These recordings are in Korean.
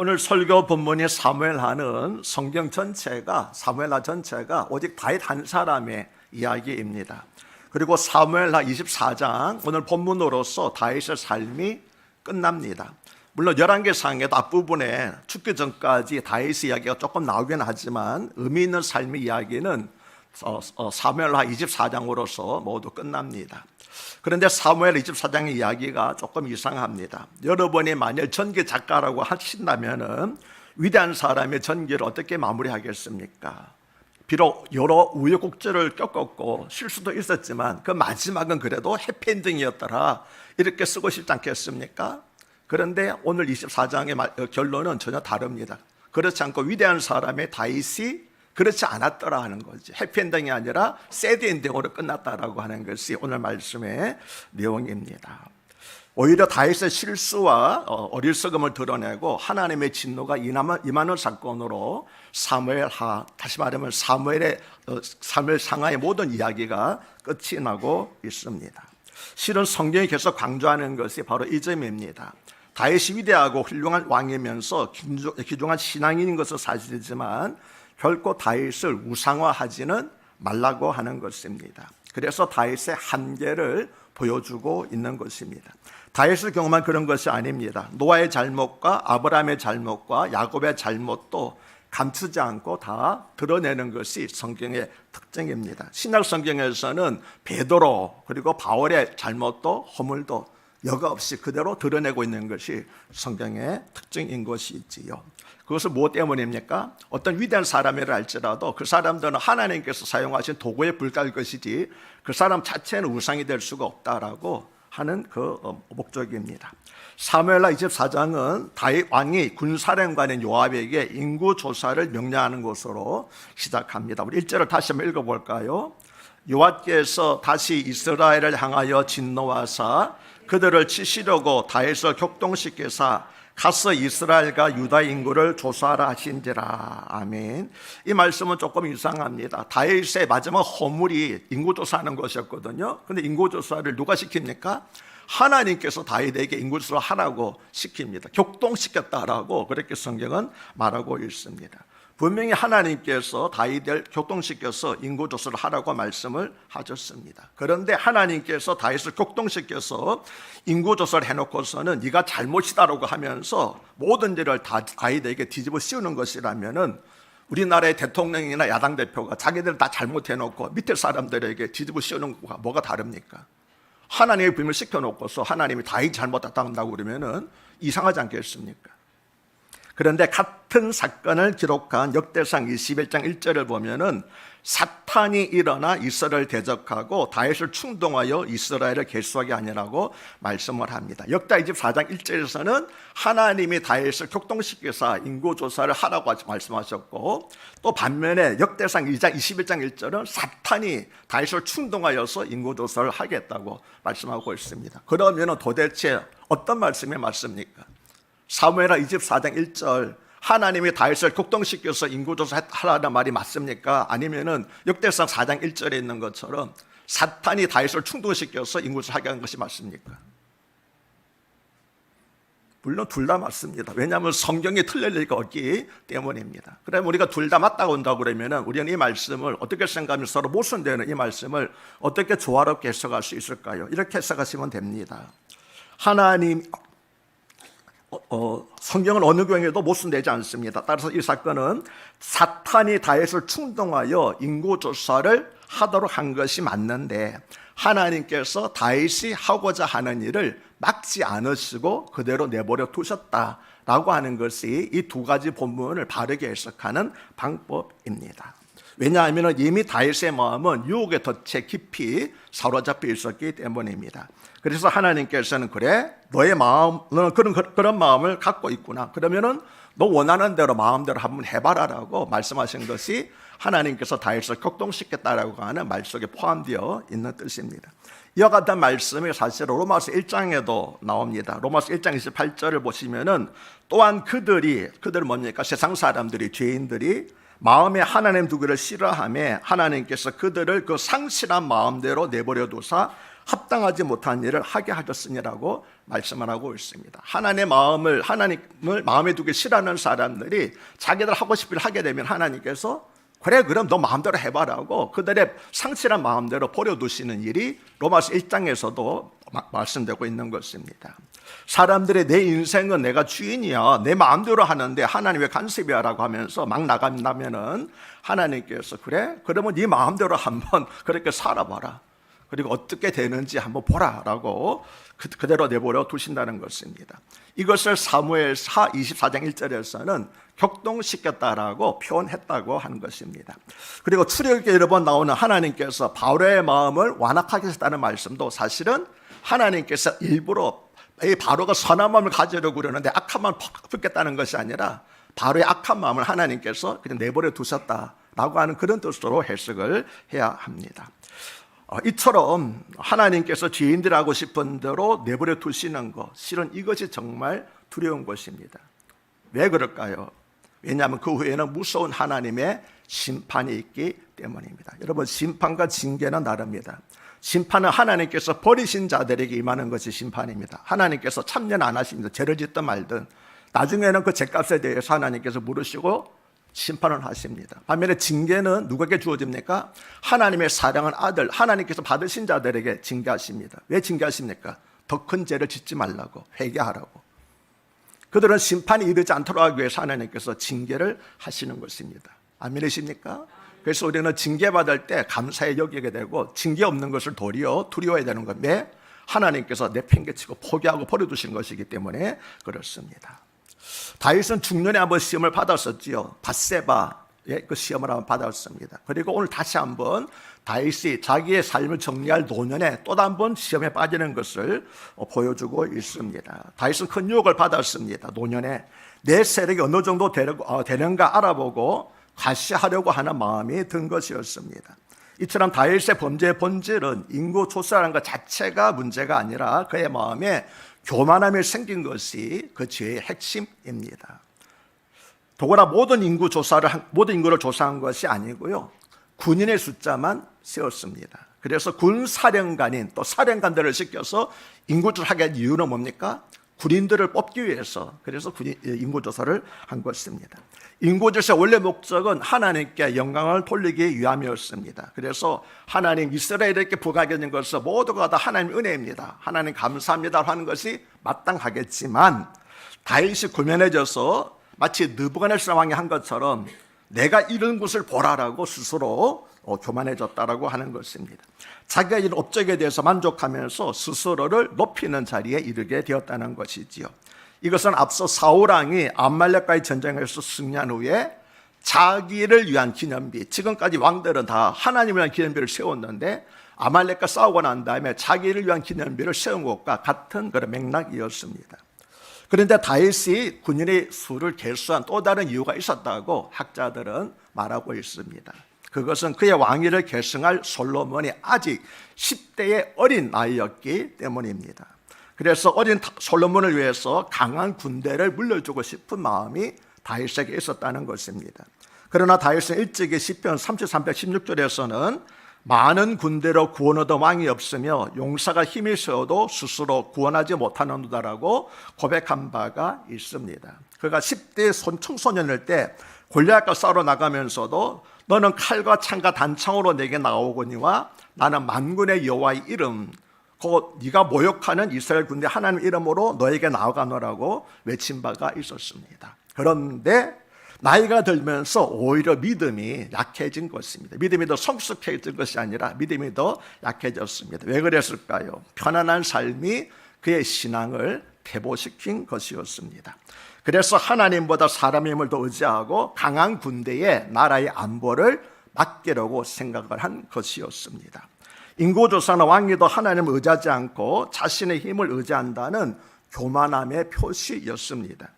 오늘 설교 본문이 사무엘하는 성경 전체가 사무엘하 전체가 오직 다윗 한 사람의 이야기입니다. 그리고 사무엘하 24장 오늘 본문으로서 다윗의 삶이 끝납니다. 물론 11개상에도 앞부분에 죽기 전까지 다윗의 이야기가 조금 나오긴 하지만 의미 있는 삶의 이야기는 사무엘하 24장으로서 모두 끝납니다. 그런데 사무엘 24장의 이야기가 조금 이상합니다. 여러분이 만일 전기 작가라고 하신다면 위대한 사람의 전기를 어떻게 마무리하겠습니까? 비록 여러 우여곡절을 겪었고 실수도 있었지만 그 마지막은 그래도 해피엔딩이었더라 이렇게 쓰고 싶지 않겠습니까? 그런데 오늘 24장의 결론은 전혀 다릅니다. 그렇지 않고 위대한 사람의 다윗이 그렇지 않았더라 하는 거지. 해피엔딩이 아니라 새드엔딩으로 끝났다라고 하는 것이 오늘 말씀의 내용입니다. 오히려 다윗의 실수와 어리석음을 드러내고 하나님의 진노가 임하는 사건으로 사무엘하, 다시 말하면 사무엘 상하의 모든 이야기가 끝이 나고 있습니다. 실은 성경이 계속 강조하는 것이 바로 이 점입니다. 다윗이 위대하고 훌륭한 왕이면서 귀중한 신앙인인 것은 사실이지만 결코 다윗을 우상화하지는 말라고 하는 것입니다. 그래서 다윗의 한계를 보여주고 있는 것입니다. 다윗을 경험한 그런 것이 아닙니다. 노아의 잘못과 아브라함의 잘못과 야곱의 잘못도 감추지 않고 다 드러내는 것이 성경의 특징입니다. 신약 성경에서는 베드로 그리고 바울의 잘못도 허물도 여과 없이 그대로 드러내고 있는 것이 성경의 특징인 것이지요. 그것은 무엇 때문입니까? 어떤 위대한 사람이라 할지라도 그 사람들은 하나님께서 사용하신 도구에 불과할 것이지 그 사람 자체는 우상이 될 수가 없다라고 하는 그 목적입니다. 사무엘하 24장은 다윗 왕이 군사령관인 요압에게 인구 조사를 명령하는 것으로 시작합니다. 우리 1절을 다시 한번 읽어볼까요? 요압께서 다시 이스라엘을 향하여 진노하사 그들을 치시려고 다윗을 격동시키사 가서 이스라엘과 유다 인구를 조사하라 하신지라. 아멘. 이 말씀은 조금 이상합니다. 다윗의 마지막 허물이 인구조사하는 것이었거든요. 그런데 인구조사를 누가 시킵니까? 하나님께서 다윗에게 인구조사를 하라고 시킵니다. 격동시켰다라고 그렇게 성경은 말하고 있습니다. 분명히 하나님께서 다윗을 격동시켜서 인구조사를 하라고 말씀을 하셨습니다. 그런데 하나님께서 다윗을 격동시켜서 인구조사를 해놓고서는 네가 잘못이다라고 하면서 모든 일을 다 다윗에게 뒤집어 씌우는 것이라면은 우리나라의 대통령이나 야당 대표가 자기들 다 잘못해놓고 밑에 사람들에게 뒤집어 씌우는 것과 뭐가 다릅니까? 하나님의 빈을 시켜놓고서 하나님이 다윗 잘못했다고 한다고 그러면은 이상하지 않겠습니까? 그런데 같은 사건을 기록한 역대상 21장 1절을 보면은 사탄이 일어나 이스라엘을 대적하고 다윗을 충동하여 이스라엘을 결수하게 하니라고 말씀을 합니다. 역대 24장 1절에서는 하나님이 다윗을 격동시켜서 인구조사를 하라고 말씀하셨고 또 반면에 역대상 2장 21장 1절은 사탄이 다윗을 충동하여서 인구조사를 하겠다고 말씀하고 있습니다. 그러면 도대체 어떤 말씀이 맞습니까? 사무엘하 24장 1절 하나님이 다윗을 격동시켜서 인구조사하라는 말이 맞습니까? 아니면은 역대상 4장 1절에 있는 것처럼 사탄이 다윗을 충동시켜서 인구조사하게 한 것이 맞습니까? 물론 둘 다 맞습니다. 왜냐하면 성경이 틀릴 리가 없기 때문입니다. 그러면 우리가 둘 다 맞다고 한다고 그러면은 우리는 이 말씀을 어떻게 생각하면 서로 모순되는 이 말씀을 어떻게 조화롭게 해석할 수 있을까요? 이렇게 해석하시면 됩니다. 하나님 성경은 어느 경우에도 모순되지 않습니다. 따라서 이 사건은 사탄이 다윗을 충동하여 인구조사를 하도록 한 것이 맞는데 하나님께서 다윗이 하고자 하는 일을 막지 않으시고 그대로 내버려 두셨다라고 하는 것이 이 두 가지 본문을 바르게 해석하는 방법입니다. 왜냐하면 이미 다윗의 마음은 유혹의 덫에 깊이 사로잡혀 있었기 때문입니다. 그래서 하나님께서는 그래 너의 마음 너는 그런 마음을 갖고 있구나. 그러면은 너 원하는 대로 마음대로 한번 해봐라라고 말씀하신 것이 하나님께서 다윗을 격동시켰다라고 하는 말 속에 포함되어 있는 뜻입니다. 이와 같은 말씀이 사실 로마서 1장에도 나옵니다. 로마서 1장 28절을 보시면은 또한 그들은 뭡니까? 세상 사람들이 죄인들이 마음에 하나님 두기를 싫어하며 하나님께서 그들을 그 상실한 마음대로 내버려 두사 합당하지 못한 일을 하게 하셨으니라고 말씀을 하고 있습니다. 하나님을 마음에 두기 싫어하는 사람들이 자기들 하고 싶은 일을 하게 되면 하나님께서 그래 그럼 너 마음대로 해봐라고 그들의 상실한 마음대로 버려두시는 일이 로마서 1장에서도 말씀되고 있는 것입니다. 사람들이 내 인생은 내가 주인이야 내 마음대로 하는데 하나님 왜 간섭이야 라고 하면서 막 나간다면은 하나님께서 그래? 그러면 네 마음대로 한번 그렇게 살아봐라. 그리고 어떻게 되는지 한번 보라라고 그대로 내버려 두신다는 것입니다. 이것을 사무엘하 24장 1절에서는 격동시켰다라고 표현했다고 하는 것입니다. 그리고 출애굽기 여러 번 나오는 하나님께서 바로의 마음을 완악하게 하셨다는 말씀도 사실은 하나님께서 일부러 이 바로가 선한 마음을 가지려고 그러는데 악한 마음을 품겠다는 것이 아니라 바로의 악한 마음을 하나님께서 그냥 내버려 두셨다라고 하는 그런 뜻으로 해석을 해야 합니다. 이처럼 하나님께서 죄인들 하고 싶은 대로 내버려 두시는 것, 실은 이것이 정말 두려운 것입니다. 왜 그럴까요? 왜냐하면 그 후에는 무서운 하나님의 심판이 있기 때문입니다. 여러분, 심판과 징계는 다릅니다. 심판은 하나님께서 버리신 자들에게 임하는 것이 심판입니다. 하나님께서 참여 안 하십니다. 죄를 짓든 말든 나중에는 그 죄값에 대해서 하나님께서 물으시고 심판을 하십니다. 반면에 징계는 누구에게 주어집니까? 하나님의 사랑한 아들, 하나님께서 받으신 자들에게 징계하십니다. 왜 징계하십니까? 더 큰 죄를 짓지 말라고, 회개하라고. 그들은 심판이 이르지 않도록 하기 위해서 하나님께서 징계를 하시는 것입니다. 아멘이십니까? 그래서 우리는 징계받을 때 감사히 여기게 되고 징계 없는 것을 도리어 두려워해야 되는 것. 왜? 하나님께서 내팽개치고 포기하고 버려두신 것이기 때문에 그렇습니다. 다윗은 중년에 한번 시험을 받았었지요. 밧세바의 그 시험을 한번 받았습니다. 그리고 오늘 다시 한번 다윗이 자기의 삶을 정리할 노년에 또 한 번 시험에 빠지는 것을 보여주고 있습니다. 다윗은 큰 유혹을 받았습니다. 노년에 내 세력이 어느 정도 되는가 알아보고 과시하려고 하는 마음이 든 것이었습니다. 이처럼 다윗의 범죄의 본질은 인구 조사라는 것 자체가 문제가 아니라 그의 마음에 교만함이 생긴 것이 그 죄의 핵심입니다. 더구나 모든 인구를 조사한 것이 아니고요, 군인의 숫자만 세웠습니다. 그래서 군 사령관인 또 사령관들을 시켜서 인구조사를 하게 한 이유는 뭡니까? 군인들을 뽑기 위해서, 그래서 인구조사를 한 것입니다. 인구조사의 원래 목적은 하나님께 영광을 돌리기 위함이었습니다. 그래서 하나님 이스라엘에게 부과하는 것은 모두가 다 하나님의 은혜입니다. 하나님 감사합니다 하는 것이 마땅하겠지만 다윗이 구면해져서 마치 느부갓네살 왕이 한 것처럼 내가 이런 것을 보라라고 스스로 교만해졌다라고 하는 것입니다. 자기가 이런 업적에 대해서 만족하면서 스스로를 높이는 자리에 이르게 되었다는 것이지요. 이것은 앞서 사울왕이 암말렉과의 전쟁에서 승리한 후에 자기를 위한 기념비, 지금까지 왕들은 다 하나님을 위한 기념비를 세웠는데 아말렉과 싸우고 난 다음에 자기를 위한 기념비를 세운 것과 같은 그런 맥락이었습니다. 그런데 다윗이 군인의 수를 개수한 또 다른 이유가 있었다고 학자들은 말하고 있습니다. 그것은 그의 왕위를 계승할 솔로몬이 아직 10대의 어린 나이였기 때문입니다. 그래서 어린 솔로몬을 위해서 강한 군대를 물려주고 싶은 마음이 다윗에게 있었다는 것입니다. 그러나 다윗은 일찍이 시편 33편 16절에서는 많은 군대로 구원 얻은 왕이 없으며 용사가 힘이 세어도 스스로 구원하지 못하는도다라고 고백한 바가 있습니다. 그가 10대 청소년일 때 골리앗과 싸우러 나가면서도 너는 칼과 창과 단창으로 내게 나오거니와 나는 만군의 여호와의 이름 곧 네가 모욕하는 이스라엘 군대 하나님의 이름으로 너에게 나아가노라고 외친 바가 있었습니다. 그런데 나이가 들면서 오히려 믿음이 약해진 것입니다. 믿음이 더 성숙해진 것이 아니라 믿음이 더 약해졌습니다. 왜 그랬을까요? 편안한 삶이 그의 신앙을 퇴보시킨 것이었습니다. 그래서 하나님보다 사람의 힘을 더 의지하고 강한 군대에 나라의 안보를 맡기려고 생각을 한 것이었습니다. 인구조사나 왕위도 하나님을 의지하지 않고 자신의 힘을 의지한다는 교만함의 표시였습니다.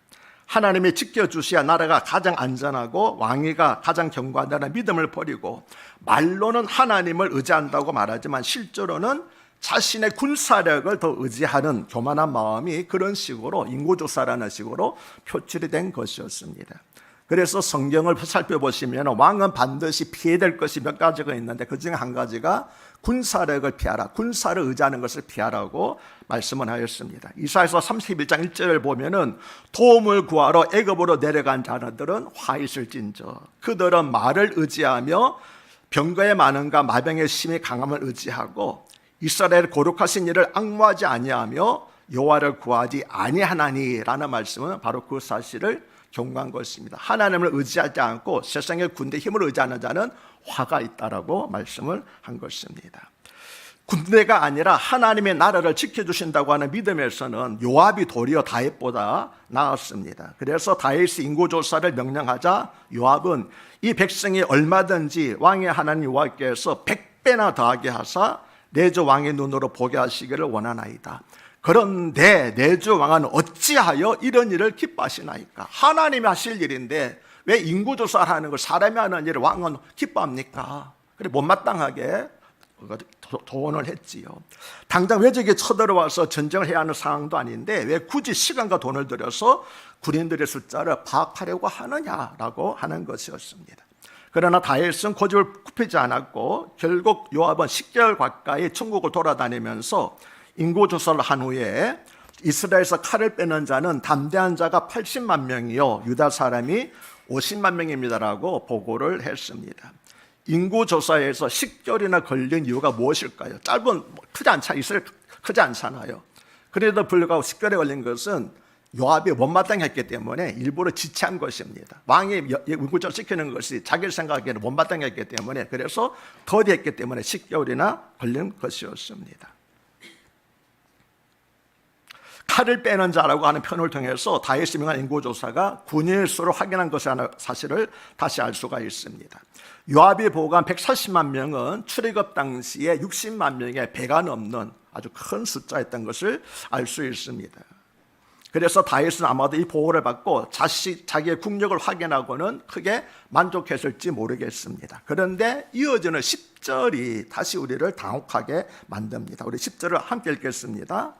하나님이 지켜주셔야 나라가 가장 안전하고 왕위가 가장 견고하다는 믿음을 버리고 말로는 하나님을 의지한다고 말하지만 실제로는 자신의 군사력을 더 의지하는 교만한 마음이 그런 식으로 인구조사라는 식으로 표출이 된 것이었습니다. 그래서 성경을 살펴보시면 왕은 반드시 피해야 될 것이 몇 가지가 있는데 그 중에 한 가지가 군사력을 피하라, 군사를 의지하는 것을 피하라고 말씀을 하였습니다. 이사야서 31장 1절을 보면은 도움을 구하러 애굽으로 내려간 자들은 화 있을진저 그들은 말을 의지하며 병거의 많음과 마병의 심히 강함을 의지하고 이스라엘 거룩하신 이를 앙무하지 아니하며 여호와를 구하지 아니하나니라는 말씀은 바로 그 사실을 경고한 것입니다. 하나님을 의지하지 않고 세상의 군대 힘을 의지하는 자는 화가 있다라고 말씀을 한 것입니다. 군대가 아니라 하나님의 나라를 지켜주신다고 하는 믿음에서는 요압이 도리어 다윗보다 나았습니다. 그래서 다윗이 인구조사를 명령하자 요압은 이 백성이 얼마든지 왕의 하나님 여호와께서 100배나 더하게 하사 내 주 왕의 눈으로 보게 하시기를 원하나이다. 그런데 내 주 왕은 어찌하여 이런 일을 기뻐하시나이까? 하나님이 하실 일인데 왜 인구조사를 하는 걸 사람이 하는 일을 왕은 기뻐합니까? 그래 못마땅하게 도원을 했지요. 당장 외적이 쳐들어와서 전쟁을 해야 하는 상황도 아닌데 왜 굳이 시간과 돈을 들여서 군인들의 숫자를 파악하려고 하느냐라고 하는 것이었습니다. 그러나 다윗은 고집을 굽히지 않았고 결국 요압은 10개월 가까이 천국을 돌아다니면서 인구조사를 한 후에 이스라엘에서 칼을 빼는 자는 담대한 자가 80만 명이요 유다 사람이 50만 명입니다라고 보고를 했습니다. 인구조사에서 10개월이나 걸린 이유가 무엇일까요? 크지 않잖아요. 그래도 불구하고 10개월에 걸린 것은 요압이 못마땅했기 때문에 일부러 지체한 것입니다. 왕이 인구조사를 시키는 것이 자기 생각에는 못마땅했기 때문에 그래서 더디했기 때문에 10개월이나 걸린 것이었습니다. 칼을 빼는 자라고 하는 표현을 통해서 다윗이 명한 인구조사가 군인의 수를 확인한 것이라는 사실을 다시 알 수가 있습니다. 요압이 보고한 140만 명은 출애굽 당시에 60만 명의 배가 넘는 아주 큰 숫자였던 것을 알 수 있습니다. 그래서 다윗은 아마도 이 보고를 받고 자기의 국력을 확인하고는 크게 만족했을지 모르겠습니다. 그런데 이어지는 10절이 다시 우리를 당혹하게 만듭니다. 우리 10절을 함께 읽겠습니다.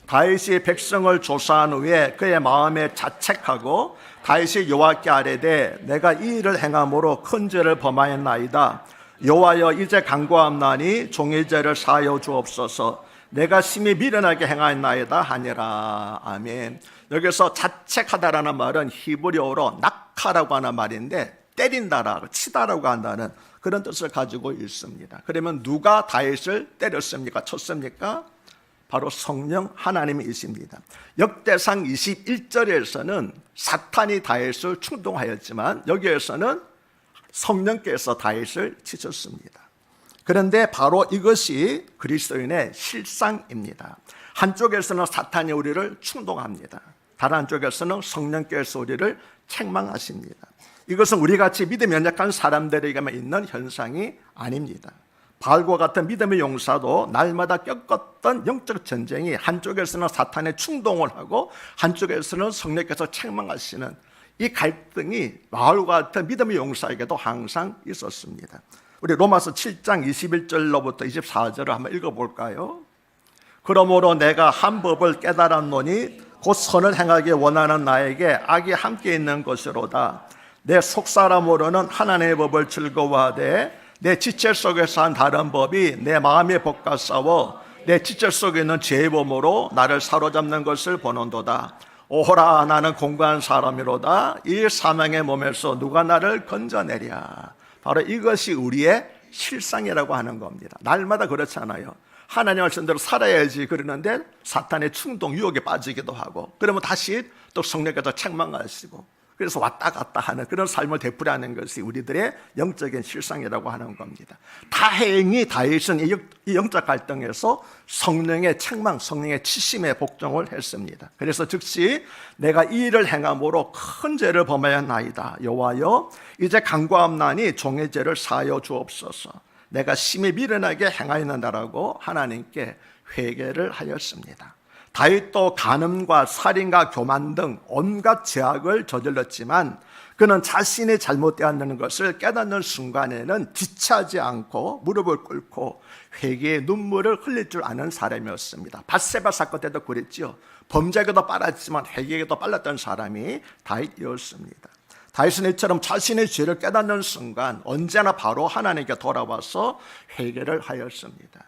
다윗이 백성을 조사한 후에 그의 마음에 자책하고 다윗이 여호와께 아뢰되 내가 이 일을 행함으로 큰 죄를 범하였나이다. 여호와여 이제 간구함나니 종의 죄를 사하여 주옵소서. 내가 심히 미련하게 행하였나이다 하니라. 아멘. 여기서 자책하다라는 말은 히브리어로 낙하라고 하는 말인데 때린다라고 치다라고 한다는 그런 뜻을 가지고 있습니다. 그러면 누가 다윗을 때렸습니까? 쳤습니까? 바로 성령 하나님이십니다. 역대상 21절에서는 사탄이 다윗을 충동하였지만 여기에서는 성령께서 다윗을 치셨습니다. 그런데 바로 이것이 그리스도인의 실상입니다. 한쪽에서는 사탄이 우리를 충동합니다. 다른 한쪽에서는 성령께서 우리를 책망하십니다. 이것은 우리같이 믿음이 연약한 사람들에게만 있는 현상이 아닙니다. 바울과 같은 믿음의 용사도 날마다 겪었던 영적 전쟁이 한쪽에서는 사탄의 충동을 하고 한쪽에서는 성령께서 책망하시는 이 갈등이 바울과 같은 믿음의 용사에게도 항상 있었습니다. 우리 로마서 7장 21절로부터 24절을 한번 읽어볼까요? 그러므로 내가 한 법을 깨달았노니 곧 선을 행하기 원하는 나에게 악이 함께 있는 것이로다. 내 속사람으로는 하나님의 법을 즐거워하되 내 지체 속에서 한 다른 법이 내 마음의 법과 싸워 내 지체 속에 있는 죄의 범으로 나를 사로잡는 것을 보는도다. 오호라 나는 공고한 사람이로다. 이 사망의 몸에서 누가 나를 건져내랴. 바로 이것이 우리의 실상이라고 하는 겁니다. 날마다 그렇잖아요. 하나님 말씀대로 살아야지 그러는데 사탄의 충동 유혹에 빠지기도 하고 그러면 다시 또 성령께서 책망하시고 그래서 왔다 갔다 하는 그런 삶을 되풀이하는 것이 우리들의 영적인 실상이라고 하는 겁니다. 다행히 다윗은 이 영적 갈등에서 성령의 책망, 성령의 치심에 복종을 했습니다. 그래서 즉시 내가 이 일을 행함으로 큰 죄를 범하였나이다. 여호와여 이제 간구함나니 종의 죄를 사하여 주옵소서. 내가 심히 미련하게 행하였나이다라고 하나님께 회개를 하였습니다. 다윗도 간음과 살인과 교만 등 온갖 죄악을 저질렀지만 그는 자신이 잘못되었다는 것을 깨닫는 순간에는 지체하지 않고 무릎을 꿇고 회개의 눈물을 흘릴 줄 아는 사람이었습니다. 밧세바 사건 때도 그랬지요. 범죄에게도 빨랐지만 회개에게도 빨랐던 사람이 다윗이었습니다. 다윗은 이처럼 자신의 죄를 깨닫는 순간 언제나 바로 하나님께 돌아와서 회개를 하였습니다.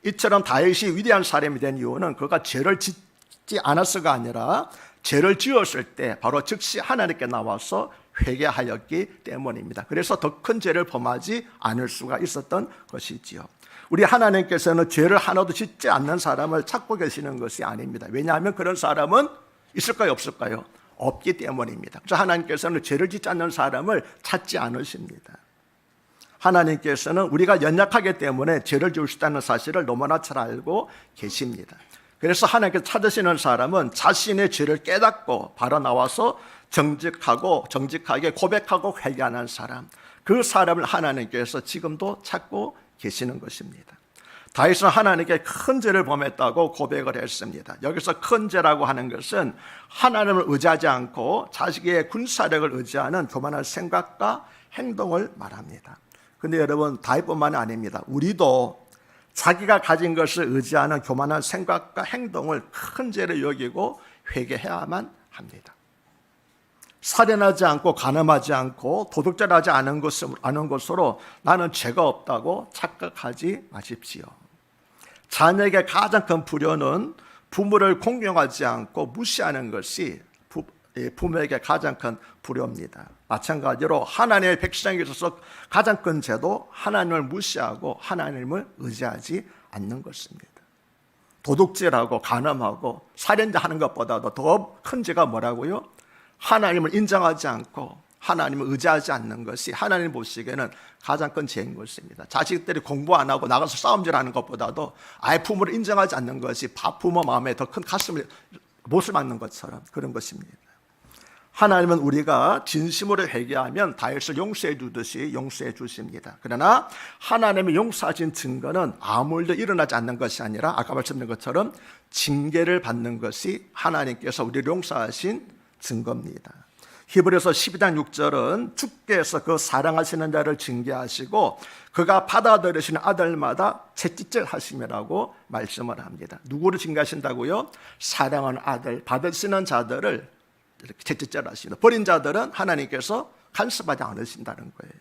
이처럼 다윗이 위대한 사람이 된 이유는 그가 죄를 짓지 않았어가 아니라 죄를 지었을 때 바로 즉시 하나님께 나와서 회개하였기 때문입니다. 그래서 더 큰 죄를 범하지 않을 수가 있었던 것이지요. 우리 하나님께서는 죄를 하나도 짓지 않는 사람을 찾고 계시는 것이 아닙니다. 왜냐하면 그런 사람은 있을까요, 없을까요? 없기 때문입니다. 그래서 하나님께서는 죄를 짓지 않는 사람을 찾지 않으십니다. 하나님께서는 우리가 연약하기 때문에 죄를 지을 수 있다는 사실을 너무나 잘 알고 계십니다. 그래서 하나님께서 찾으시는 사람은 자신의 죄를 깨닫고 바로 나와서 정직하게 고백하고 회개하는 사람, 그 사람을 하나님께서 지금도 찾고 계시는 것입니다. 다윗은 하나님께 큰 죄를 범했다고 고백을 했습니다. 여기서 큰 죄라고 하는 것은 하나님을 의지하지 않고 자식의 군사력을 의지하는 교만한 생각과 행동을 말합니다. 그런데 여러분, 다윗뿐만 아닙니다. 우리도 자기가 가진 것을 의지하는 교만한 생각과 행동을 큰 죄로 여기고 회개해야만 합니다. 살인하지 않고 간음하지 않고 도둑질하지 않은 것으로 나는 죄가 없다고 착각하지 마십시오. 자녀에게 가장 큰 불효는 부모를 공경하지 않고 무시하는 것이 부모에게 가장 큰 불효입니다. 마찬가지로 하나님의 백성에게 있어서 가장 큰 죄도 하나님을 무시하고 하나님을 의지하지 않는 것입니다. 도둑질하고 간음하고 살인하는 것보다도 더 큰 죄가 뭐라고요? 하나님을 인정하지 않고 하나님을 의지하지 않는 것이 하나님 보시기에는 가장 큰 죄인 것입니다. 자식들이 공부 안 하고 나가서 싸움질하는 것보다도 아예 부모를 인정하지 않는 것이 부모 마음에 더 큰 가슴을 못을 맞는 것처럼 그런 것입니다. 하나님은 우리가 진심으로 회개하면 다윗을 용서해 주듯이 용서해 주십니다. 그러나 하나님의 용서하신 증거는 아무 일도 일어나지 않는 것이 아니라 아까 말씀드린 것처럼 징계를 받는 것이 하나님께서 우리를 용서하신 증거입니다. 히브리서 12장 6절은 주께서 그 사랑하시는 자를 징계하시고 그가 받아들이시는 아들마다 채찍질 하심이라고 말씀을 합니다. 누구를 징계하신다고요? 사랑하는 아들, 받으시는 자들을 이렇게 채찍질 하십니다. 버린 자들은 하나님께서 간섭하지 않으신다는 거예요.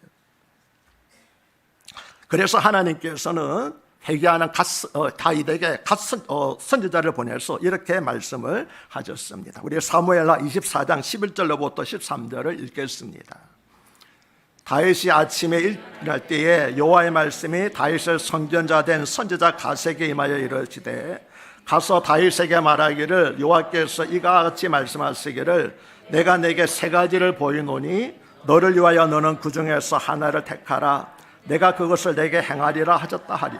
그래서 하나님께서는 회개하는 다윗에게 선지자를 보내서 이렇게 말씀을 하셨습니다. 우리 사무엘하 24장 11절로부터 13절을 읽겠습니다. 다윗이 아침에 일어날 때에 여호와의 말씀이 다윗의 선견자 된 선지자 갓에게 임하여 이르시되 가서 다윗에게 말하기를 여호와께서 이와 같이 말씀하시기를 내가 내게 세 가지를 보이노니 너를 위하여 너는 그 중에서 하나를 택하라. 내가 그것을 내게 행하리라 하셨다 하리.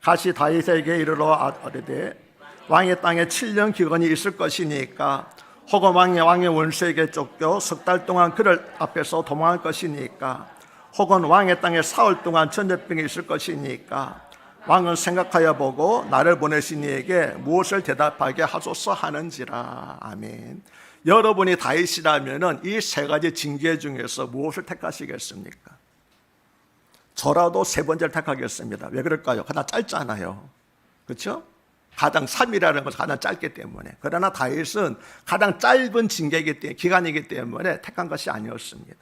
가시 다윗에게 이르러 아뢰되 왕의 땅에 7년 기근이 있을 것이니까 혹은 왕의 원수에게 쫓겨 석 달 동안 그를 앞에서 도망할 것이니까 혹은 왕의 땅에 사흘 동안 전염병이 있을 것이니까 왕은 생각하여 보고 나를 보내신 이에게 무엇을 대답하게 하소서 하는지라. 아멘. 여러분이 다윗이라면 이 세 가지 징계 중에서 무엇을 택하시겠습니까? 저라도 세 번째를 택하겠습니다. 왜 그럴까요? 가장 짧잖아요. 그렇죠? 가장 3일이라는 것은 가장 짧기 때문에. 그러나 다윗은 가장 짧은 징계이기 때문에, 기간이기 때문에 택한 것이 아니었습니다.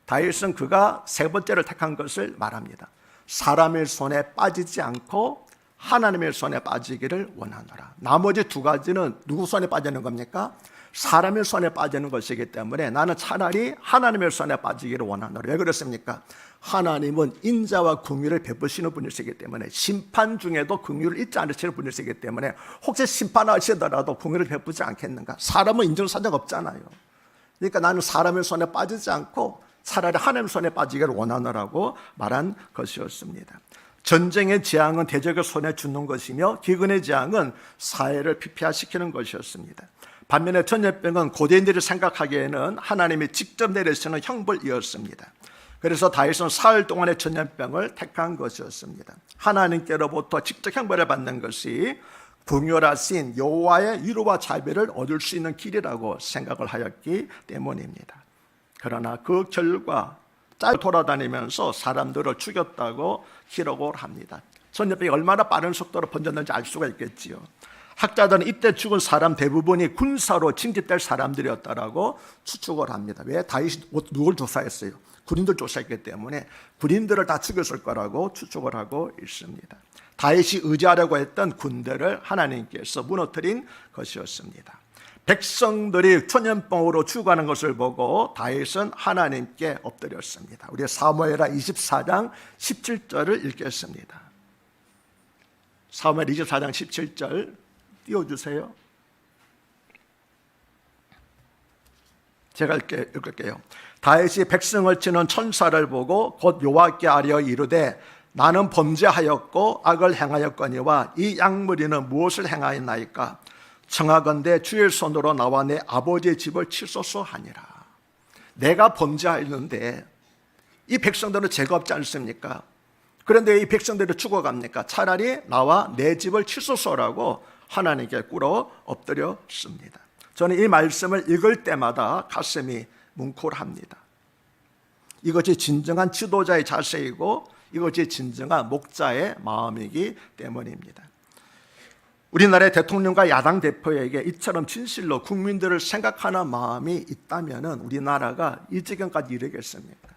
다윗은 그가 세 번째를 택한 것을 말합니다. 사람의 손에 빠지지 않고 하나님의 손에 빠지기를 원하노라. 나머지 두 가지는 누구 손에 빠지는 겁니까? 사람의 손에 빠지는 것이기 때문에 나는 차라리 하나님의 손에 빠지기를 원하노라. 왜 그렇습니까? 하나님은 인자와 긍휼을 베푸시는 분이시기 때문에 심판 중에도 긍휼을 잊지 않으시는 분이시기 때문에 혹시 심판하시더라도 긍휼을 베푸지 않겠는가? 사람은 인정사정 없잖아요. 그러니까 나는 사람의 손에 빠지지 않고 차라리 하나님의 손에 빠지기를 원하노라고 말한 것이었습니다. 전쟁의 재앙은 대적의 손에 주는 것이며 기근의 재앙은 사회를 피폐화시키는 것이었습니다. 반면에 전염병은 고대인들이 생각하기에는 하나님이 직접 내리시는 형벌이었습니다. 그래서 다윗은 사흘 동안의 전염병을 택한 것이었습니다. 하나님께로부터 직접 형벌을 받는 것이 긍휼하신 여호와의 위로와 자비를 얻을 수 있는 길이라고 생각을 하였기 때문입니다. 그러나 그 결과 돌아다니면서 사람들을 죽였다고 기록을 합니다. 전염병이 얼마나 빠른 속도로 번졌는지 알 수가 있겠지요. 학자들은 이때 죽은 사람 대부분이 군사로 징집될 사람들이었다라고 추측을 합니다. 왜? 다윗이 누굴 조사했어요? 군인들 조사했기 때문에 군인들을 다 죽였을 거라고 추측을 하고 있습니다. 다윗이 의지하려고 했던 군대를 하나님께서 무너뜨린 것이었습니다. 백성들이 천연병으로 죽어가는 것을 보고 다윗은 하나님께 엎드렸습니다. 우리 사무엘하 24장 17절을 읽겠습니다. 사무엘 24장 17절 띄워주세요. 제가 읽을게요. 다윗이 백성을 치는 천사를 보고 곧 여호와께 아뢰어 이르되 나는 범죄하였고 악을 행하였거니와 이 양무리는 무엇을 행하였나이까? 청하건대 주의 손으로 나와 내 아버지의 집을 치소서 하니라. 내가 범죄하였는데 이 백성들은 죄가 없지 않습니까? 그런데 이 백성들이 죽어갑니까? 차라리 나와 내 집을 치소서라고 하나님께 꿇어 엎드렸습니다. 저는 이 말씀을 읽을 때마다 가슴이 뭉클합니다. 이것이 진정한 지도자의 자세이고 이것이 진정한 목자의 마음이기 때문입니다. 우리나라의 대통령과 야당 대표에게 이처럼 진실로 국민들을 생각하는 마음이 있다면 우리나라가 이 지경까지 이르겠습니까?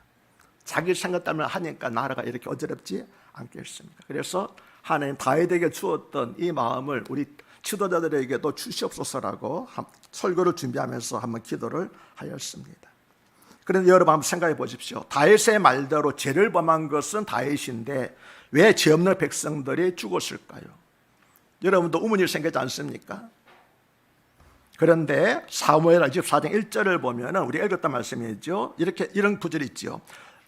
자기 생각 때문에 하니까 나라가 이렇게 어지럽지 않겠습니까? 그래서 하나님 다윗에게 주었던 이 마음을 우리 지도자들에게도 주시옵소서라고 설교를 준비하면서 한번 기도를 하였습니다. 그런데 여러분 한번 생각해 보십시오. 다윗의 말대로 죄를 범한 것은 다윗인데 왜 죄 없는 백성들이 죽었을까요? 여러분도 의문이 생기지 않습니까? 그런데 사무엘하 24장 1절을 보면 우리가 읽었던 말씀이죠. 이런 구절이 있죠.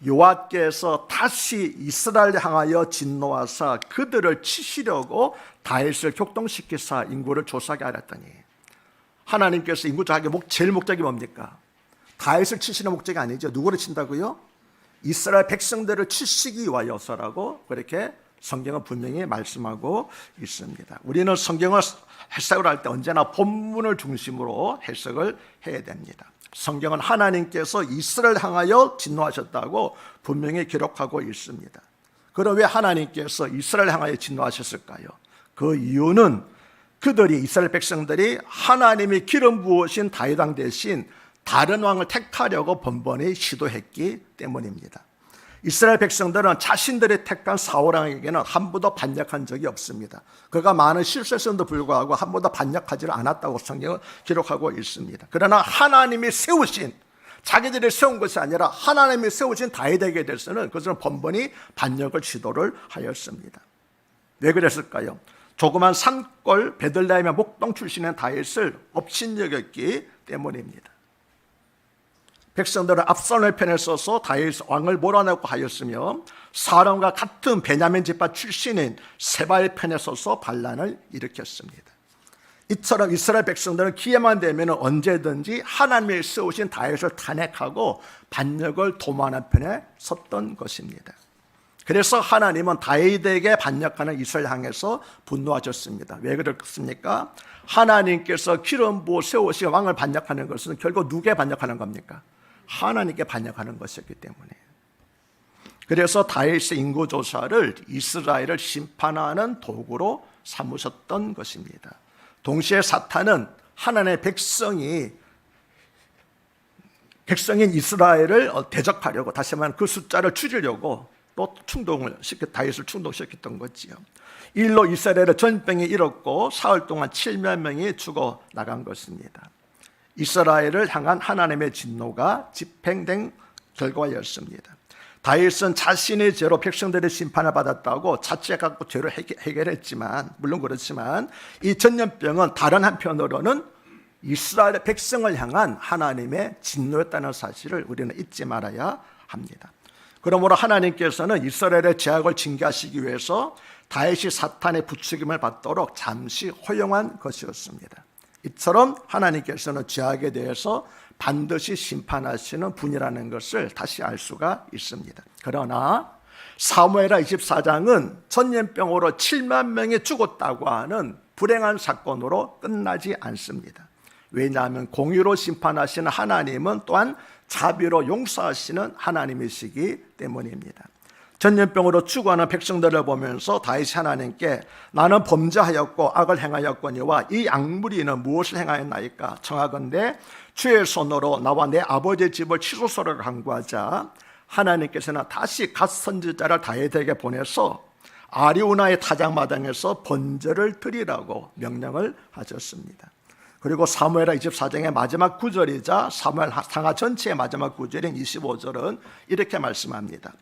여호와께서 다시 이스라엘을 향하여 진노하사 그들을 치시려고 다윗을 격동시키사 인구를 조사하게 하였더니, 하나님께서 인구 조사하기 제일 목적이 뭡니까? 다윗을 치시는 목적이 아니죠. 누구를 친다고요? 이스라엘 백성들을 치시기 위하여서라고 그렇게 성경은 분명히 말씀하고 있습니다. 우리는 성경을 해석을 할 때 언제나 본문을 중심으로 해석을 해야 됩니다. 성경은 하나님께서 이스라엘을 향하여 진노하셨다고 분명히 기록하고 있습니다. 그럼 왜 하나님께서 이스라엘을 향하여 진노하셨을까요? 그 이유는 그들이, 이스라엘 백성들이 하나님이 기름 부으신 다윗 왕 대신 다른 왕을 택하려고 번번이 시도했기 때문입니다. 이스라엘 백성들은 자신들이 택한 사울 왕에게는 한 번도 반역한 적이 없습니다. 그가 많은 실수했음에도 불구하고 한 번도 반역하지 않았다고 성경은 기록하고 있습니다. 그러나 하나님이 세우신, 자기들이 세운 것이 아니라 하나님이 세우신 다윗에게 대해서는 그것은 번번이 반역을 시도를 하였습니다. 왜 그랬을까요? 조그만 산골 베들레헴의 목동 출신의 다윗을 업신여겼기 때문입니다. 백성들은 압살롬의 편에 서서 다윗 왕을 몰아내고 하였으며 사람과 같은 베냐민 지파 출신인 세바의 편에 서서 반란을 일으켰습니다. 이처럼 이스라엘 백성들은 기회만 되면 언제든지 하나님이 세우신 다윗을 탄핵하고 반역을 도모하는 편에 섰던 것입니다. 그래서 하나님은 다윗에게 반역하는 이스라엘 향해서 분노하셨습니다. 왜 그렇습니까? 하나님께서 기름 부어 세우신 왕을 반역하는 것은 결국 누구에 반역하는 겁니까? 하나님께 반역하는 것이었기 때문에. 그래서 다윗의 인구조사를 이스라엘을 심판하는 도구로 삼으셨던 것입니다. 동시에 사탄은 하나님의 백성인 이스라엘을 대적하려고, 다시 말하면 그 숫자를 줄이려고 또 다윗을 충동시켰던 거지요. 일로 이스라엘의 전병이 일었고 사흘 동안 7만 명이 죽어 나간 것입니다. 이스라엘을 향한 하나님의 진노가 집행된 결과였습니다. 다윗은 자신의 죄로 백성들의 심판을 받았다고 자체 갖고 죄를 해결했지만, 물론 그렇지만 이 전염병은 다른 한편으로는 이스라엘의 백성을 향한 하나님의 진노였다는 사실을 우리는 잊지 말아야 합니다. 그러므로 하나님께서는 이스라엘의 죄악을 징계하시기 위해서 다윗이 사탄의 부추김을 받도록 잠시 허용한 것이었습니다. 이처럼 하나님께서는 죄악에 대해서 반드시 심판하시는 분이라는 것을 다시 알 수가 있습니다. 그러나 사무엘하 24장은 전염병으로 7만 명이 죽었다고 하는 불행한 사건으로 끝나지 않습니다. 왜냐하면 공의로 심판하시는 하나님은 또한 자비로 용서하시는 하나님이시기 때문입니다. 전염병으로 죽어가는 백성들을 보면서 다윗이 하나님께 나는 범죄하였고 악을 행하였거니와 이 약물이는 무엇을 행하였나이까? 청하건대 주의 손으로 나와 내 아버지의 집을 치소서를 간구하자. 하나님께서는 다시 갓 선지자를 다윗에게 보내서 아리우나의 타작마당에서 번제를 드리라고 명령을 하셨습니다. 그리고 사무엘하 24장의 마지막 구절이자 사무엘 상하 전체의 마지막 구절인 25절은 이렇게 말씀합니다.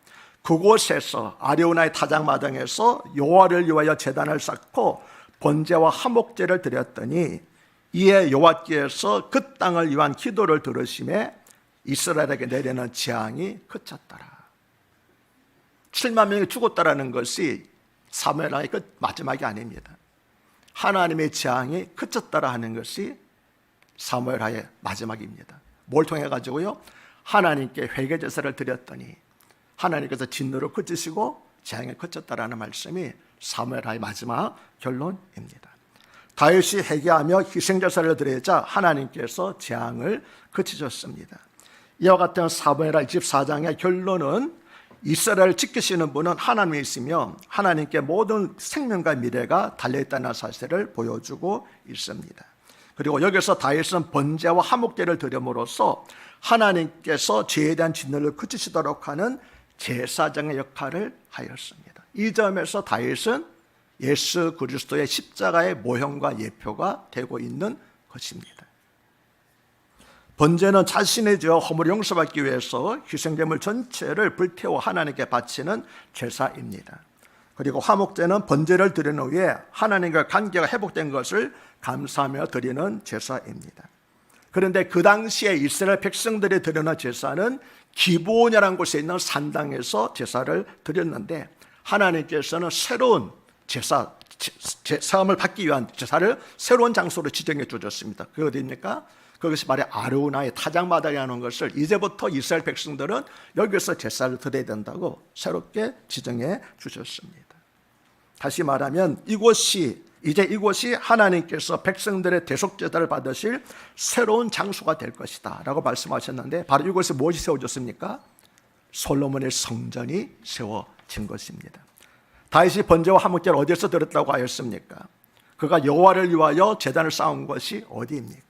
그곳에서 아리우나의 타작마당에서 여호와를 위하여 제단을 쌓고 번제와 화목제를 드렸더니 이에 여호와께서 그 땅을 위한 기도를 들으심에 이스라엘에게 내리는 재앙이 그쳤더라. 7만 명이 죽었다라는 것이 사무엘하의 그 마지막이 아닙니다. 하나님의 재앙이 그쳤다라 하는 것이 사무엘하의 마지막입니다. 뭘 통해 가지고요? 하나님께 회개 제사를 드렸더니 하나님께서 진노를 그치시고 재앙이 그쳤다라는 말씀이 사무엘하의 마지막 결론입니다. 다윗이 회개하며 희생 제사를 드리자 하나님께서 재앙을 그치셨습니다. 이와 같은 사무엘하 24장의 결론은 이스라엘을 지키시는 분은 하나님이시며 하나님께 모든 생명과 미래가 달려있다는 사실을 보여주고 있습니다. 그리고 여기서 다윗은 번제와 화목제를 드림으로써 하나님께서 죄에 대한 진노를 그치시도록 하는 제사장의 역할을 하였습니다. 이 점에서 다윗은 예수 그리스도의 십자가의 모형과 예표가 되고 있는 것입니다. 번제는 자신의 죄와 허물을 용서받기 위해서 희생제물 전체를 불태워 하나님께 바치는 제사입니다. 그리고 화목제는 번제를 드리는 후에 하나님과 관계가 회복된 것을 감사하며 드리는 제사입니다. 그런데 그 당시에 이스라엘 백성들이 드리는 제사는 기브온이라는 곳에 있는 산당에서 제사를 드렸는데 하나님께서는 새로운 제사함을 받기 위한 제사를 새로운 장소로 지정해 주셨습니다. 그게 어디입니까? 그것이 바로 아르우나의 타작마당이라는 것을 이제부터 이스라엘 백성들은 여기서 제사를 드려야 된다고 새롭게 지정해 주셨습니다. 다시 말하면 이곳이 하나님께서 백성들의 대속제사를 받으실 새로운 장소가 될 것이다 라고 말씀하셨는데 바로 이곳에 무엇이 세워졌습니까? 솔로몬의 성전이 세워진 것입니다. 다윗이 번제와 화목제를 어디에서 드렸다고 하였습니까? 그가 여호와를 위하여 제단을 쌓은 것이 어디입니까?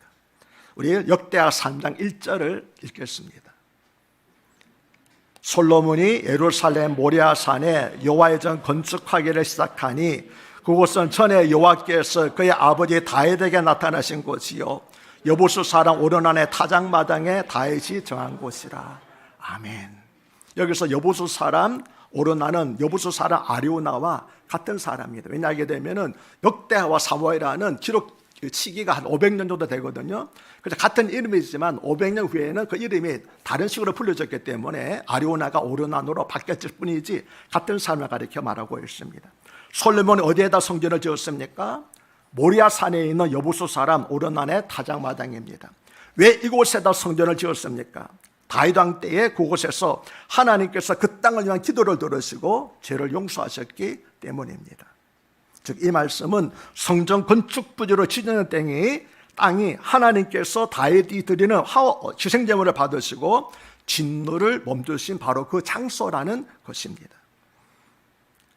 우리 역대하 3장 1절을 읽겠습니다. 솔로몬이 예루살렘 모리아산에 여호와의 전 건축하기를 시작하니 그곳은 전에 여호와께서 그의 아버지 다윗에게 나타나신 곳이요 여부수 사람 오르난의 타작마당에 다윗이 정한 곳이라. 아멘. 여기서 여부수 사람 오르난은 여부수 사람 아리우나와 같은 사람입니다. 왜냐하게 되면은 역대하와 사무엘하는 기록 시기가 한 500년 정도 되거든요. 그래서 같은 이름이지만 500년 후에는 그 이름이 다른 식으로 불려졌기 때문에 아리우나가 오르난으로 바뀌었을 뿐이지 같은 사람을 가리켜 말하고 있습니다. 솔로몬이 어디에다 성전을 지었습니까? 모리아 산에 있는 여부수 사람 오르난의 타작마당입니다. 왜 이곳에다 성전을 지었습니까? 다윗 왕 때에 그곳에서 하나님께서 그 땅을 위한 기도를 들으시고 죄를 용서하셨기 때문입니다. 즉 이 말씀은 성전 건축 부지로 지정된 땅이 하나님께서 다윗이 드리는 희생제물을 받으시고 진노를 멈추신 바로 그 장소라는 것입니다.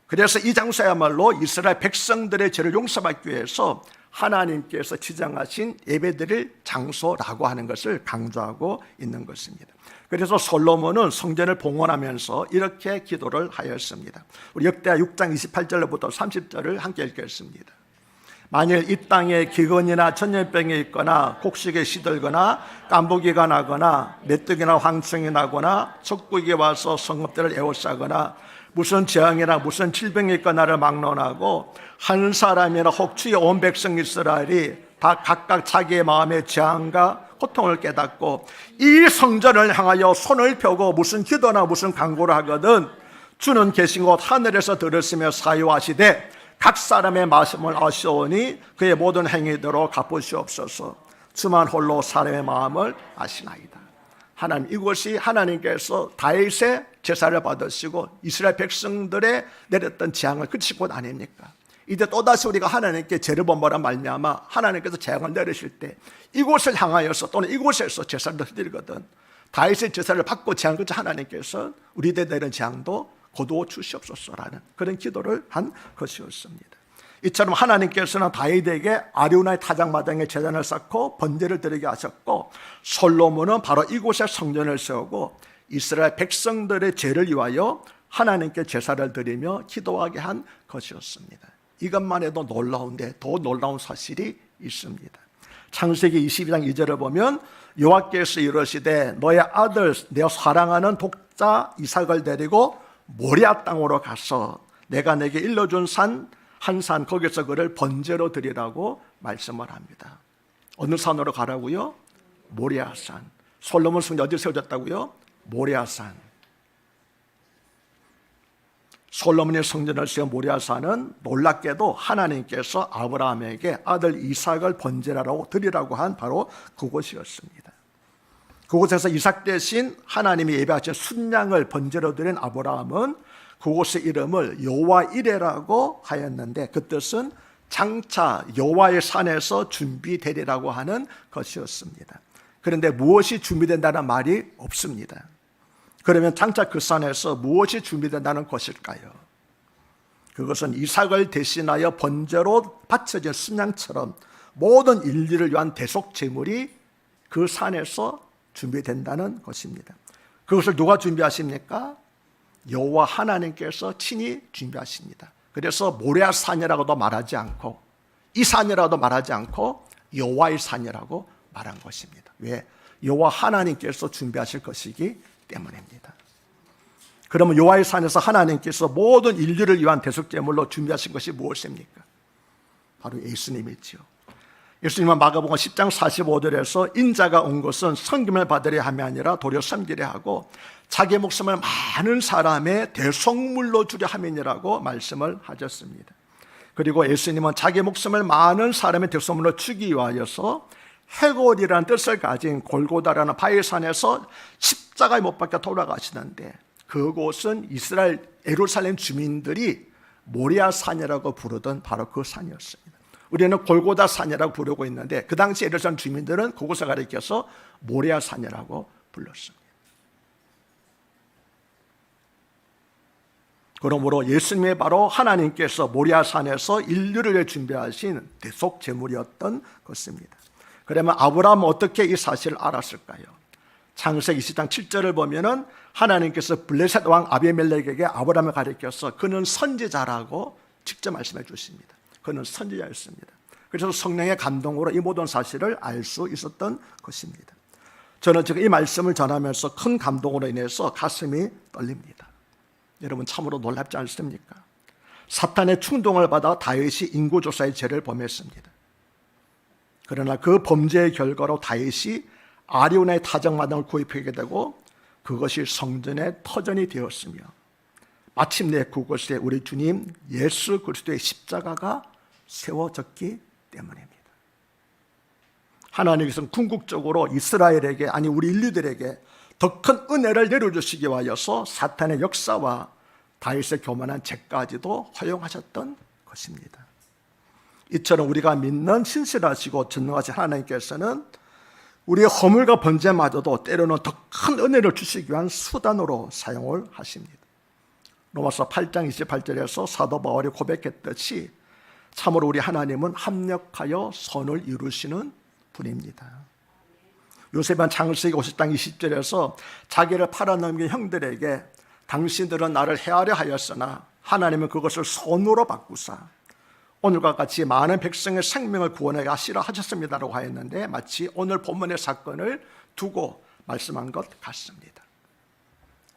그래서 이 장소야말로 이스라엘 백성들의 죄를 용서받기 위해서 하나님께서 지정하신 예배드릴 장소라고 하는 것을 강조하고 있는 것입니다. 그래서 솔로몬은 성전을 봉헌하면서 이렇게 기도를 하였습니다. 우리 역대하 6장 28절부터 30절을 함께 읽겠습니다. 만일 이 땅에 기근이나 전염병이 있거나 곡식에 시들거나 깐부기가 나거나 메뚜기나 황충이 나거나 적국이 와서 성읍들을 에워싸거나 무슨 재앙이나 무슨 질병이 있거나를 막론하고 한 사람이나 혹 주의 온 백성 이스라엘이 다 각각 자기의 마음의 재앙과 고통을 깨닫고 이 성전을 향하여 손을 펴고 무슨 기도나 무슨 간구를 하거든 주는 계신 곳 하늘에서 들으시며 사유하시되 각 사람의 말씀을 아시오니 그의 모든 행위대로 갚으시옵소서. 주만 홀로 사람의 마음을 아시나이다. 하나님, 이것이 하나님께서 다윗의 제사를 받으시고 이스라엘 백성들의 내렸던 재앙을 그치신 곳 아닙니까? 이제 또다시 우리가 하나님께 죄를 범하라 말미암아 하나님께서 재앙을 내리실 때 이곳을 향하여서 또는 이곳에서 제사를 드리거든 다윗의 제사를 받고 재앙을 그쳐 하나님께서 우리들에 내린 재앙도 거두어 주시옵소서라는 그런 기도를 한 것이었습니다. 이처럼 하나님께서는 다윗에게 아리우나의 타작마당에 제단을 쌓고 번제를 드리게 하셨고, 솔로몬은 바로 이곳에 성전을 세우고 이스라엘 백성들의 죄를 위하여 하나님께 제사를 드리며 기도하게 한 것이었습니다. 이것만 해도 놀라운데 더 놀라운 사실이 있습니다. 창세기 22장 2절을 보면 여호와께서 이르시되 너의 아들 내가 사랑하는 독자 이삭을 데리고 모리아 땅으로 가서 내가 내게 일러준 산 한 산 거기서 그를 번제로 드리라고 말씀을 합니다. 어느 산으로 가라고요? 모리아산. 솔로몬 성전 어디 세워졌다고요? 모리아산. 솔로몬의 성전을 세운 모리아산은 놀랍게도 하나님께서 아브라함에게 아들 이삭을 번제라고 드리라고 한 바로 그곳이었습니다. 그곳에서 이삭 대신 하나님이 예배하신 순양을 번제로 드린 아브라함은 그곳의 이름을 여호와 이레라고 하였는데, 그 뜻은 장차 여호와의 산에서 준비되리라고 하는 것이었습니다. 그런데 무엇이 준비된다는 말이 없습니다. 그러면 장차 그 산에서 무엇이 준비된다는 것일까요? 그것은 이삭을 대신하여 번제로 바쳐진 순양처럼 모든 인류를 위한 대속 제물이 그 산에서 준비된다는 것입니다. 그것을 누가 준비하십니까? 여호와 하나님께서 친히 준비하십니다. 그래서 모리아 산이라고도 말하지 않고 이 산이라고도 말하지 않고 여호와의 산이라고 말한 것입니다. 왜? 여호와 하나님께서 준비하실 것이기 때문입니다. 그러면 여호와의 산에서 하나님께서 모든 인류를 위한 대속제물로 준비하신 것이 무엇입니까? 바로 예수님이지요. 예수님은 마가복음 10장 45절에서 인자가 온 것은 섬김을 받으려 함이 아니라 도리어 섬기려 하고 자기 목숨을 많은 사람의 대속물로 주려 함이니라고 말씀을 하셨습니다. 그리고 예수님은 자기 목숨을 많은 사람의 대속물로 주기 위하여서 해골이라는 뜻을 가진 골고다라는 바위산에서 십자가에 못 박혀 돌아가시는데, 그곳은 이스라엘 예루살렘 주민들이 모리아산이라고 부르던 바로 그 산이었습니다. 우리는 골고다 산이라고 부르고 있는데 그 당시 예루살렘 주민들은 그곳을 가리켜서 모리아 산이라고 불렀습니다. 그러므로 예수님이 바로 하나님께서 모리아 산에서 인류를 위해 준비하신 대속 제물이었던 것입니다. 그러면 아브라함은 어떻게 이 사실을 알았을까요? 창세기 20장 7절을 보면은 하나님께서 블레셋 왕 아비멜렉에게 아브라함을 가리켜서 그는 선지자라고 직접 말씀해 주십니다. 그는 선지자였습니다. 그래서 성령의 감동으로 이 모든 사실을 알 수 있었던 것입니다. 저는 지금 이 말씀을 전하면서 큰 감동으로 인해서 가슴이 떨립니다. 여러분 참으로 놀랍지 않습니까? 사탄의 충동을 받아 다윗이 인구조사의 죄를 범했습니다. 그러나 그 범죄의 결과로 다윗이 아리우나의 타작마당을 구입하게 되고 그것이 성전의 터전이 되었으며 마침내 그곳에 우리 주님 예수 그리스도의 십자가가 세워졌기 때문입니다. 하나님께서는 궁극적으로 이스라엘에게, 아니 우리 인류들에게 더 큰 은혜를 내려주시기 위하여서 사탄의 역사와 다윗의 교만한 죄까지도 허용하셨던 것입니다. 이처럼 우리가 믿는 신실하시고 전능하신 하나님께서는 우리의 허물과 번제마저도 때로는 더 큰 은혜를 주시기 위한 수단으로 사용을 하십니다. 로마서 8장 28절에서 사도 바울이 고백했듯이 참으로 우리 하나님은 합력하여 선을 이루시는 분입니다. 요셉은 창세기 50장 20절에서 자기를 팔아넘긴 형들에게 당신들은 나를 해하려 하였으나 하나님은 그것을 선으로 바꾸사 오늘과 같이 많은 백성의 생명을 구원하게 하시라 하셨습니다라고 하였는데, 마치 오늘 본문의 사건을 두고 말씀한 것 같습니다.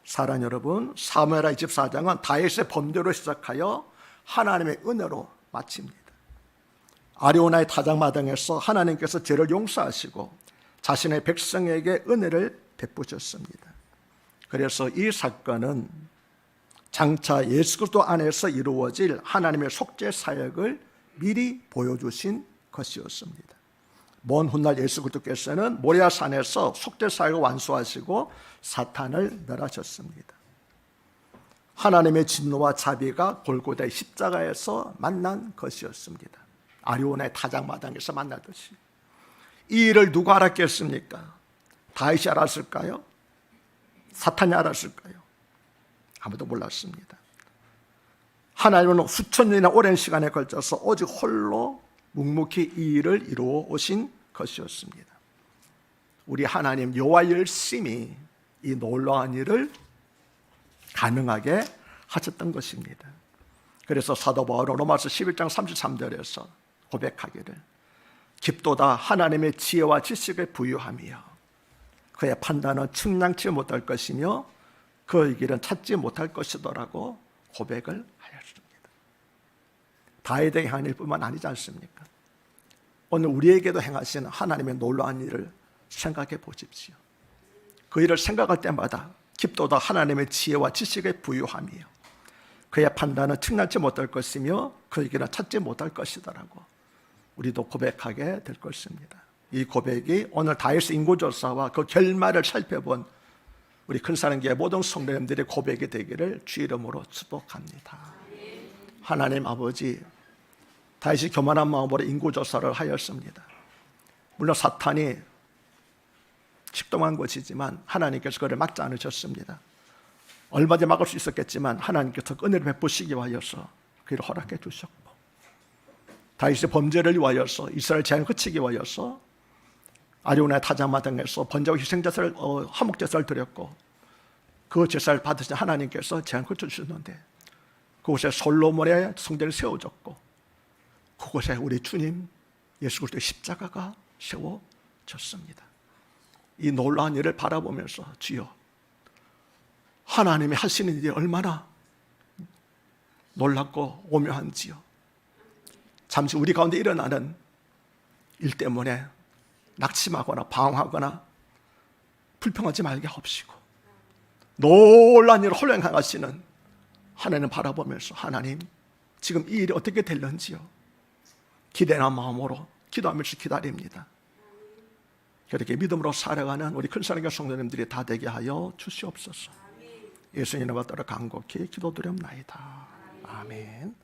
사랑하는 여러분, 사무엘하 24장은 다윗의 범죄로 시작하여 하나님의 은혜로 마칩니다. 아리우나의 타작마당에서 하나님께서 죄를 용서하시고 자신의 백성에게 은혜를 베푸셨습니다. 그래서 이 사건은 장차 예수 그리스도 안에서 이루어질 하나님의 속죄 사역을 미리 보여주신 것이었습니다. 먼 훗날 예수 그리스도께서는 모리아 산에서 속죄 사역을 완수하시고 사탄을 멸하셨습니다. 하나님의 진노와 자비가 골고다의 십자가에서 만난 것이었습니다. 아리우나의 타작마당에서 만나듯이. 이 일을 누가 알았겠습니까? 다윗이 알았을까요? 사탄이 알았을까요? 아무도 몰랐습니다. 하나님은 수천 년이나 오랜 시간에 걸쳐서 오직 홀로 묵묵히 이 일을 이루어 오신 것이었습니다. 우리 하나님 여호와 열심히 이 놀라운 일을 가능하게 하셨던 것입니다. 그래서 사도 바울은 로마서 11장 33절에서 고백하기를 깊도다 하나님의 지혜와 지식을 부유하며 그의 판단은 측량치 못할 것이며 그의 길은 찾지 못할 것이더라고 고백을 하였습니다. 다윗에게 행한 일뿐만 아니지 않습니까? 오늘 우리에게도 행하시는 하나님의 놀라운 일을 생각해 보십시오. 그 일을 생각할 때마다 깊도다 하나님의 지혜와 지식을 부유하며 그의 판단은 측량치 못할 것이며 그의 길은 찾지 못할 것이다라고 우리도 고백하게 될 것입니다. 이 고백이 오늘 다윗의 인고조사와 그 결말을 살펴본 우리 큰사랑교회 모든 성도님들의 고백이 되기를 주 이름으로 축복합니다. 하나님 아버지, 다윗이 교만한 마음으로 인고조사를 하였습니다. 물론 사탄이 직동한 것이지만 하나님께서 그를 막지 않으셨습니다. 얼마든지 막을 수 있었겠지만 하나님께서 은혜를 베푸시기 위하여서 그를 허락해 주셨고, 다윗의 범죄를 위하여서 이스라엘 재앙을 그치기 위하여서 아리우나의 타작마당에서 번제와 희생제사를 화목제사를 드렸고 그 제사를 받으신 하나님께서 재앙을 그쳐주셨는데 그곳에 솔로몬의 성전을 세워졌고 그곳에 우리 주님 예수 그리스도의 십자가가 세워졌습니다. 이 놀라운 일을 바라보면서 주여, 하나님이 하시는 일이 얼마나 놀랍고 오묘한지요. 잠시 우리 가운데 일어나는 일 때문에 낙심하거나 방황하거나 불평하지 말게 하옵시고 놀라운 일을 홀로 행하시는 하나님 바라보면서 하나님 지금 이 일이 어떻게 될런지요 기대한 마음으로 기도하면서 기다립니다. 그렇게 믿음으로 살아가는 우리 큰사랑교회 성도님들이 다 되게 하여 주시옵소서. 예수님을 받들어 간곡히 기도드렸나이다. 아멘.